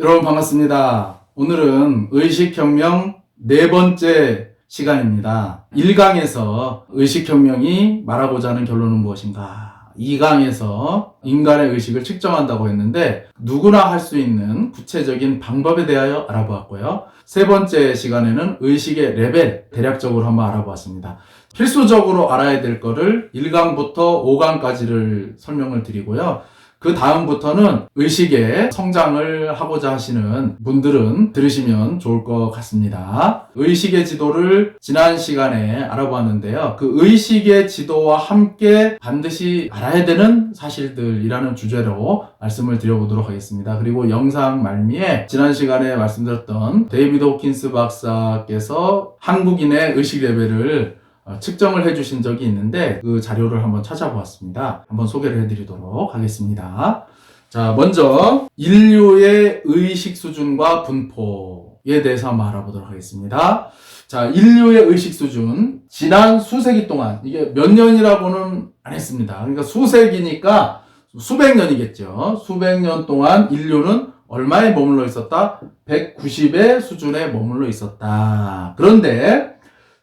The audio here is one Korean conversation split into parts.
여러분 반갑습니다. 오늘은 의식혁명 네 번째 시간입니다. 1강에서 의식혁명이 말하고자 하는 결론은 무엇인가? 2강에서 인간의 의식을 측정한다고 했는데 누구나 할 수 있는 구체적인 방법에 대하여 알아보았고요. 세 번째 시간에는 의식의 레벨 대략적으로 한번 알아보았습니다. 필수적으로 알아야 될 거를 1강부터 5강까지를 설명을 드리고요. 그 다음부터는 의식의 성장을 하고자 하시는 분들은 들으시면 좋을 것 같습니다. 의식의 지도를 지난 시간에 알아보았는데요. 그 의식의 지도와 함께 반드시 알아야 되는 사실들이라는 주제로 말씀을 드려보도록 하겠습니다. 그리고 영상 말미에 지난 시간에 말씀드렸던 데이비드 호킨스 박사께서 한국인의 의식 레벨을 측정을 해주신 적이 있는데 그 자료를 한번 찾아보았습니다. 한번 소개를 해드리도록 하겠습니다. 자, 먼저 인류의 의식 수준과 분포에 대해서 한번 알아보도록 하겠습니다. 자, 인류의 의식 수준 지난 수세기 동안 이게 몇 년이라고는 안 했습니다. 그러니까 수세기니까 수백 년이겠죠. 수백 년 동안 인류는 얼마에 머물러 있었다? 190의 수준에 머물러 있었다. 그런데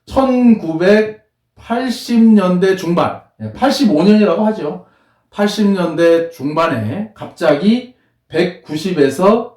1980년대 중반, 85년이라고 하죠. 80년대 중반에 갑자기 190에서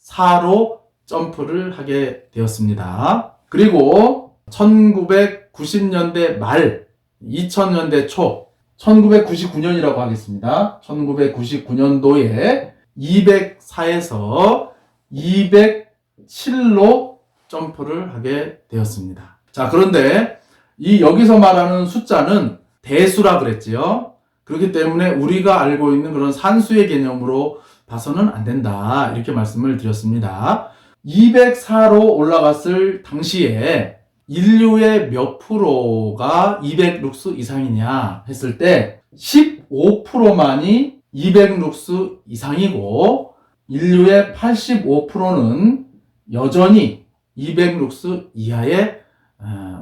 204로 점프를 하게 되었습니다. 그리고 1990년대 말, 2000년대 초, 1999년이라고 하겠습니다. 1999년도에 204에서 207로 점프를 하게 되었습니다. 자, 그런데 여기서 말하는 숫자는 대수라 그랬지요. 그렇기 때문에 우리가 알고 있는 그런 산수의 개념으로 봐서는 안 된다. 이렇게 말씀을 드렸습니다. 204로 올라갔을 당시에 인류의 몇 프로가 200룩스 이상이냐 했을 때 15%만이 200룩스 이상이고 인류의 85%는 여전히 200룩스 이하에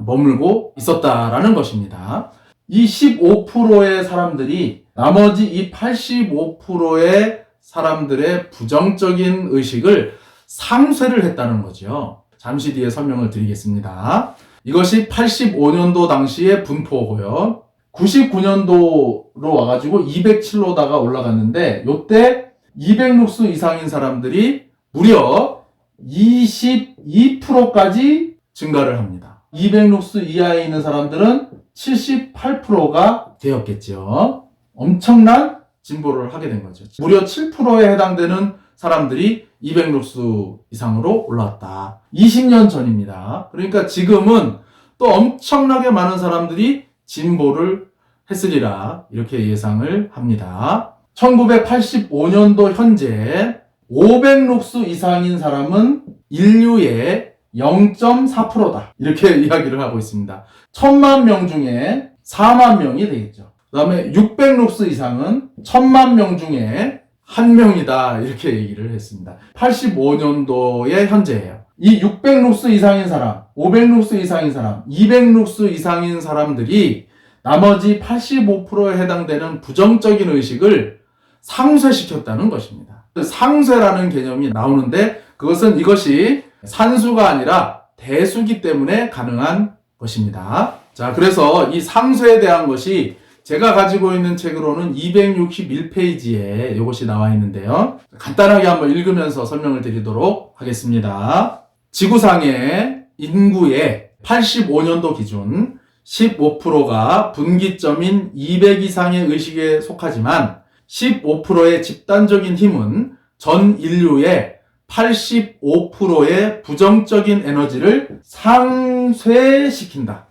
머물고 있었다라는 것입니다. 이 15%의 사람들이 나머지 이 85%의 사람들의 부정적인 의식을 상쇄를 했다는 거죠. 잠시 뒤에 설명을 드리겠습니다. 이것이 85년도 당시의 분포고요. 99년도로 와가지고 207로다가 올라갔는데 이때 200룩스 이상인 사람들이 무려 22%까지 증가를 합니다. 200룩스 이하에 있는 사람들은 78%가 되었겠죠. 엄청난 진보를 하게 된 거죠. 무려 7%에 해당되는 사람들이 200룩스 이상으로 올라왔다. 20년 전입니다. 그러니까 지금은 또 엄청나게 많은 사람들이 진보를 했으리라 이렇게 예상을 합니다. 1985년도 현재 500룩스 이상인 사람은 인류의 0.4%다. 이렇게 이야기를 하고 있습니다. 1000만 명 중에 4만 명이 되겠죠. 그 다음에 600룩스 이상은 1000만 명 중에 1명이다. 이렇게 얘기를 했습니다. 85년도의 현재예요. 이 600룩스 이상인 사람, 500룩스 이상인 사람, 200룩스 이상인 사람들이 나머지 85%에 해당되는 부정적인 의식을 상쇄시켰다는 것입니다. 상쇄라는 개념이 나오는데 이것이 산수가 아니라 대수기 때문에 가능한 것입니다. 자, 그래서 이 상쇄에 대한 것이 제가 가지고 있는 책으로는 261페이지에 이것이 나와 있는데요. 간단하게 한번 읽으면서 설명을 드리도록 하겠습니다. 지구상의 인구의 85년도 기준 15%가 분기점인 200 이상의 의식에 속하지만 15%의 집단적인 힘은 전 인류의 85%의 부정적인 에너지를 상쇄시킨다.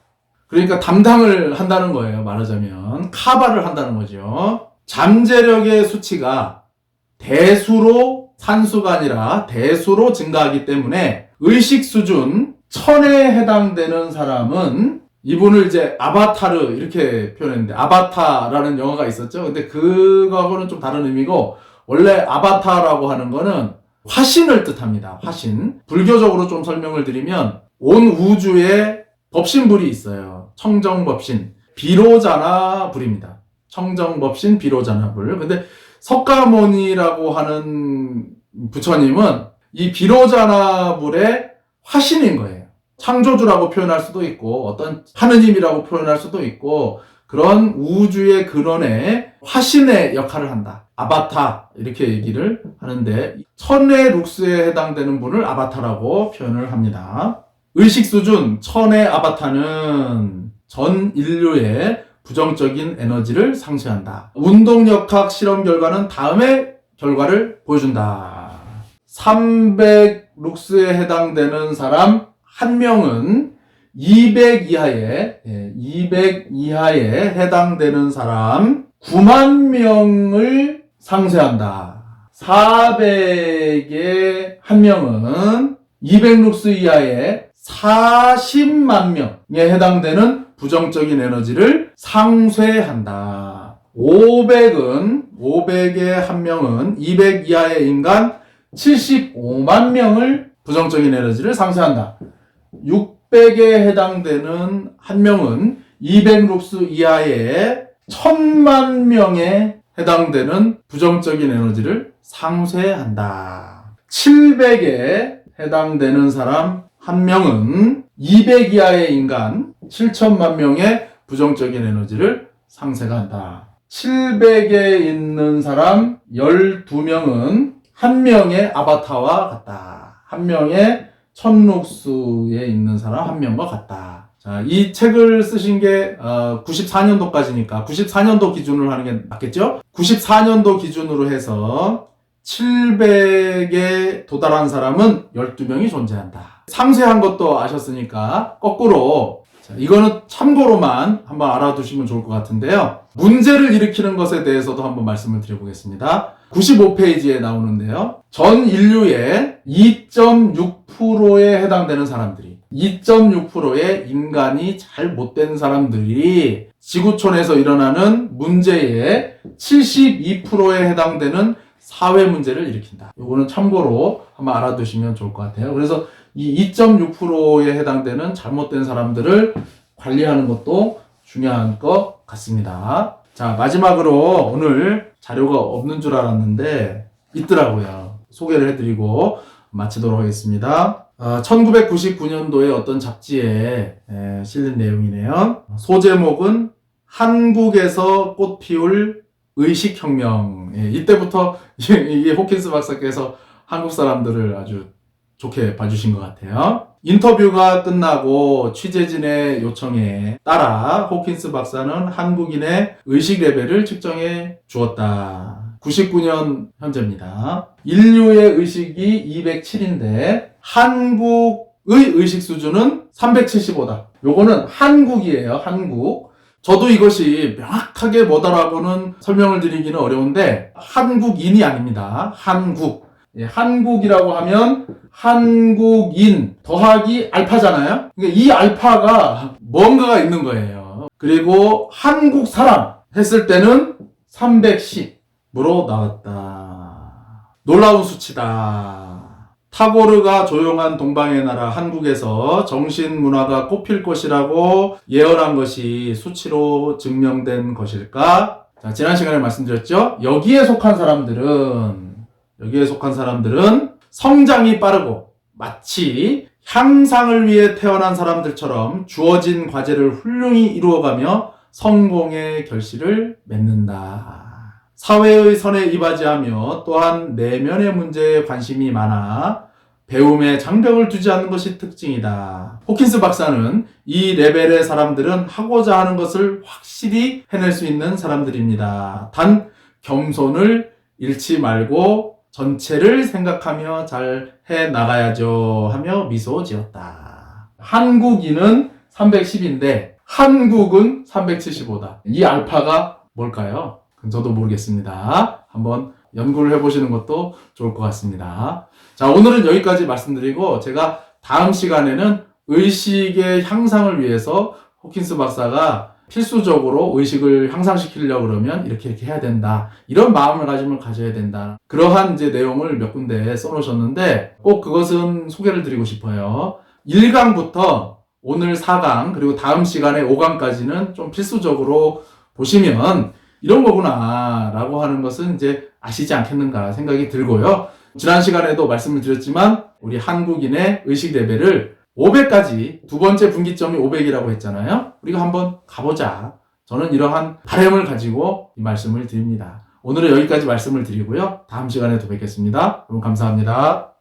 그러니까 담당을 한다는 거예요. 말하자면 카바를 한다는 거죠. 잠재력의 수치가 대수로 산수가 아니라 대수로 증가하기 때문에 의식 수준 1000에 해당되는 사람은 이분을 이제 아바타르 이렇게 표현했는데 아바타라는 영화가 있었죠. 근데 그거하고는 좀 다른 의미고 원래 아바타라고 하는 거는 화신을 뜻합니다. 화신. 불교적으로 좀 설명을 드리면 온 우주에 법신불이 있어요. 청정법신, 비로자나 불입니다. 청정법신, 비로자나 불. 근데 석가모니라고 하는 부처님은 이 비로자나불의 화신인 거예요. 창조주라고 표현할 수도 있고 어떤 하느님이라고 표현할 수도 있고 그런 우주의 근원의 화신의 역할을 한다. 아바타 이렇게 얘기를 하는데 천의 룩스에 해당되는 분을 아바타라고 표현을 합니다. 의식 수준 천의 아바타는 전 인류의 부정적인 에너지를 상쇄한다. 운동역학 실험 결과는 다음의 결과를 보여준다. 300 룩스에 해당되는 사람 한 명은 200 이하에 해당되는 사람 9만 명을 상쇄한다. 400의 한 명은 200 룩스 이하에 40만 명에 해당되는 부정적인 에너지를 상쇄한다. 500의 한 명은 200 이하의 인간 75만 명을 부정적인 에너지를 상쇄한다. 600에 해당되는 한 명은 200 룩스 이하의 1000만 명에 해당되는 부정적인 에너지를 상쇄한다. 700에 해당되는 사람 한 명은 200 이하의 인간 7천만 명의 부정적인 에너지를 상쇄가 한다. 700에 있는 사람 12명은 한 명의 아바타와 같다. 한 명의 1000룩스에 있는 사람 한 명과 같다. 자, 이 책을 쓰신 게 94년도까지니까 94년도 기준으로 하는 게 맞겠죠? 94년도 기준으로 해서 700에 도달한 사람은 12명이 존재한다. 상쇄한 것도 아셨으니까 거꾸로 자, 이거는 참고로만 한번 알아두시면 좋을 것 같은데요. 문제를 일으키는 것에 대해서도 한번 말씀을 드려보겠습니다. 95페이지에 나오는데요. 전 인류의 2.6%에 해당되는 사람들이 2.6%의 인간이 잘 못된 사람들이 지구촌에서 일어나는 문제의 72%에 해당되는 사회 문제를 일으킨다. 요거는 참고로 한번 알아두시면 좋을 것 같아요. 그래서 이 2.6%에 해당되는 잘못된 사람들을 관리하는 것도 중요한 것 같습니다. 자, 마지막으로 오늘 자료가 없는 줄 알았는데 있더라고요. 소개를 해드리고 마치도록 하겠습니다. 1999년도에 어떤 잡지에 실린 내용이네요. 소제목은 한국에서 꽃 피울 의식혁명. 이때부터 이게 호킨스 박사께서 한국 사람들을 아주 좋게 봐주신 것 같아요. 인터뷰가 끝나고 취재진의 요청에 따라 호킨스 박사는 한국인의 의식 레벨을 측정해 주었다. 99년 현재입니다. 인류의 의식이 207인데 한국의 의식 수준은 375다. 요거는 한국이에요. 한국. 저도 이것이 명확하게 뭐다라고는 설명을 드리기는 어려운데 한국인이 아닙니다. 한국. 한국이라고 하면 한국인 더하기 알파잖아요. 그러니까 이 알파가 뭔가가 있는 거예요. 그리고 한국 사람 했을 때는 310으로 나왔다. 놀라운 수치다. 타고르가 조용한 동방의 나라 한국에서 정신문화가 꽃필 것이라고 예언한 것이 수치로 증명된 것일까? 자, 지난 시간에 말씀드렸죠? 여기에 속한 사람들은 성장이 빠르고 마치 향상을 위해 태어난 사람들처럼 주어진 과제를 훌륭히 이루어가며 성공의 결실을 맺는다. 사회의 선에 이바지하며 또한 내면의 문제에 관심이 많아 배움에 장벽을 두지 않는 것이 특징이다. 호킨스 박사는 이 레벨의 사람들은 하고자 하는 것을 확실히 해낼 수 있는 사람들입니다. 단 겸손을 잃지 말고 전체를 생각하며 잘 해나가야죠 하며 미소 지었다. 한국인은 310인데 한국은 375다. 이 알파가 뭘까요? 저도 모르겠습니다. 한번 연구를 해보시는 것도 좋을 것 같습니다. 자, 오늘은 여기까지 말씀드리고 제가 다음 시간에는 의식의 향상을 위해서 호킨스 박사가 필수적으로 의식을 향상시키려고 그러면 이렇게 해야 된다. 이런 마음가짐을 가져야 된다. 그러한 이제 내용을 몇 군데 써놓으셨는데 꼭 그것은 소개를 드리고 싶어요. 1강부터 오늘 4강 그리고 다음 시간에 5강까지는 좀 필수적으로 보시면 이런 거구나 라고 하는 것은 이제 아시지 않겠는가 생각이 들고요. 지난 시간에도 말씀을 드렸지만 우리 한국인의 의식 레벨을 500까지 두 번째 분기점이 500이라고 했잖아요. 우리가 한번 가보자. 저는 이러한 바람을 가지고 이 말씀을 드립니다. 오늘은 여기까지 말씀을 드리고요. 다음 시간에 또 뵙겠습니다. 여러분 감사합니다.